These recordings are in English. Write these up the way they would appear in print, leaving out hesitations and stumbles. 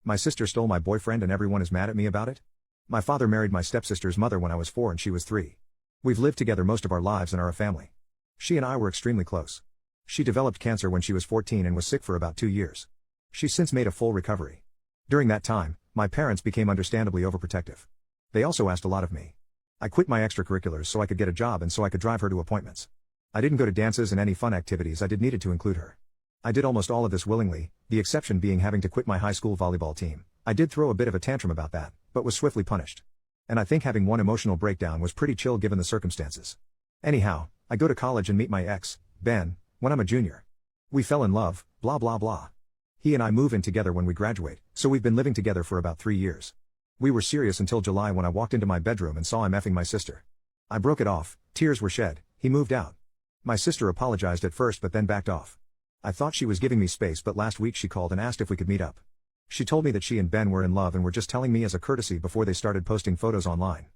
My sister stole my boyfriend and everyone is mad at me about it? My father married my stepsister's mother when I was 4 and she was 3. We've lived together most of our lives and are a family. She and I were extremely close. She developed cancer when she was 14 and was sick for about 2 years. She's since made a full recovery. During that time, my parents became understandably overprotective. They also asked a lot of me. I quit my extracurriculars so I could get a job and so I could drive her to appointments. I didn't go to dances and any fun activities I did needed to include her. I did almost all of this willingly, the exception being having to quit my high school volleyball team. I did throw a bit of a tantrum about that, but was swiftly punished. And I think having one emotional breakdown was pretty chill given the circumstances. Anyhow, I go to college and meet my ex, Ben, when I'm a junior. We fell in love, blah blah blah. He and I move in together when we graduate, so we've been living together for about 3 years. We were serious until July when I walked into my bedroom and saw him effing my sister. I broke it off, tears were shed, he moved out. My sister apologized at first but then backed off. I thought she was giving me space but last week she called and asked if we could meet up. She told me that she and Ben were in love and were just telling me as a courtesy before they started posting photos online.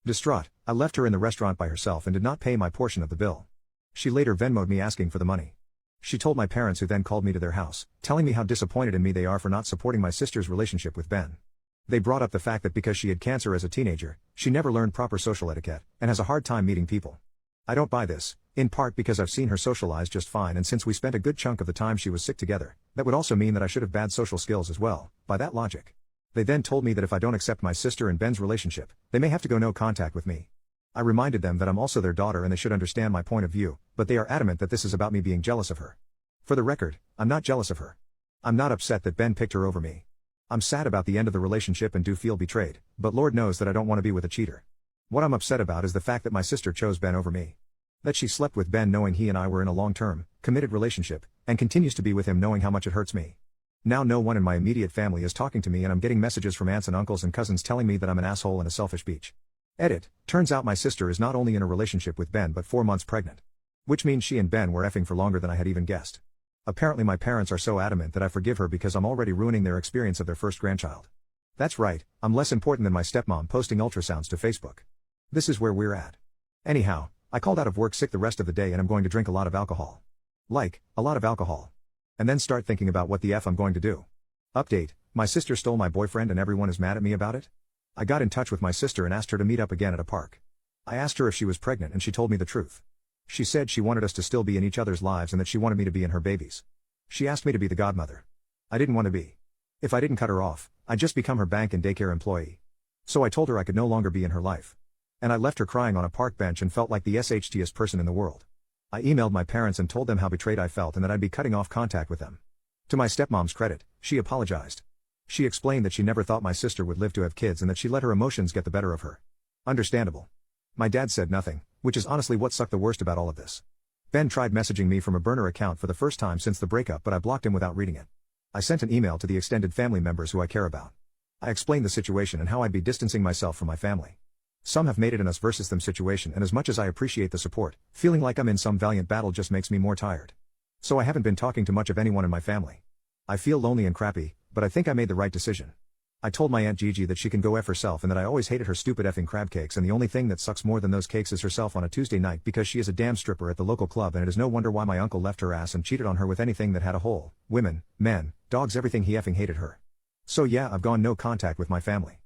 Distraught, I left her in the restaurant by herself and did not pay my portion of the bill. She later Venmo'd me asking for the money. She told my parents who then called me to their house, telling me how disappointed in me they are for not supporting my sister's relationship with Ben. They brought up the fact that because she had cancer as a teenager, she never learned proper social etiquette, and has a hard time meeting people. I don't buy this, in part because I've seen her socialize just fine and since we spent a good chunk of the time she was sick together, that would also mean that I should have bad social skills as well, by that logic. They then told me that if I don't accept my sister and Ben's relationship, they may have to go no contact with me. I reminded them that I'm also their daughter and they should understand my point of view, but they are adamant that this is about me being jealous of her. For the record, I'm not jealous of her. I'm not upset that Ben picked her over me. I'm sad about the end of the relationship and do feel betrayed, but Lord knows that I don't want to be with a cheater. What I'm upset about is the fact that my sister chose Ben over me. That she slept with Ben knowing he and I were in a long-term, committed relationship, and continues to be with him knowing how much it hurts me. Now no one in my immediate family is talking to me and I'm getting messages from aunts and uncles and cousins telling me that I'm an asshole and a selfish bitch. Edit, turns out my sister is not only in a relationship with Ben but 4 months pregnant. Which means she and Ben were effing for longer than I had even guessed. Apparently my parents are so adamant that I forgive her because I'm already ruining their experience of their first grandchild. That's right, I'm less important than my stepmom posting ultrasounds to Facebook. This is where we're at. Anyhow, I called out of work sick the rest of the day and I'm going to drink a lot of alcohol. Like, a lot of alcohol. And then start thinking about what the F I'm going to do. Update, my sister stole my boyfriend and everyone is mad at me about it? I got in touch with my sister and asked her to meet up again at a park. I asked her if she was pregnant and she told me the truth. She said she wanted us to still be in each other's lives and that she wanted me to be in her babies. She asked me to be the godmother. I didn't want to be. If I didn't cut her off, I'd just become her bank and daycare employee. So I told her I could no longer be in her life. And I left her crying on a park bench and felt like the SHTest person in the world. I emailed my parents and told them how betrayed I felt and that I'd be cutting off contact with them. To my stepmom's credit, she apologized. She explained that she never thought my sister would live to have kids and that she let her emotions get the better of her. Understandable. My dad said nothing, which is honestly what sucked the worst about all of this. Ben tried messaging me from a burner account for the first time since the breakup but I blocked him without reading it. I sent an email to the extended family members who I care about. I explained the situation and how I'd be distancing myself from my family. Some have made it an us versus them situation and as much as I appreciate the support, feeling like I'm in some valiant battle just makes me more tired. So I haven't been talking to much of anyone in my family. I feel lonely and crappy, but I think I made the right decision. I told my Aunt Gigi that she can go F herself and that I always hated her stupid effing crab cakes and the only thing that sucks more than those cakes is herself on a Tuesday night because she is a damn stripper at the local club and it is no wonder why my uncle left her ass and cheated on her with anything that had a hole, women, men, dogs everything he effing hated her. So yeah, I've gone no contact with my family.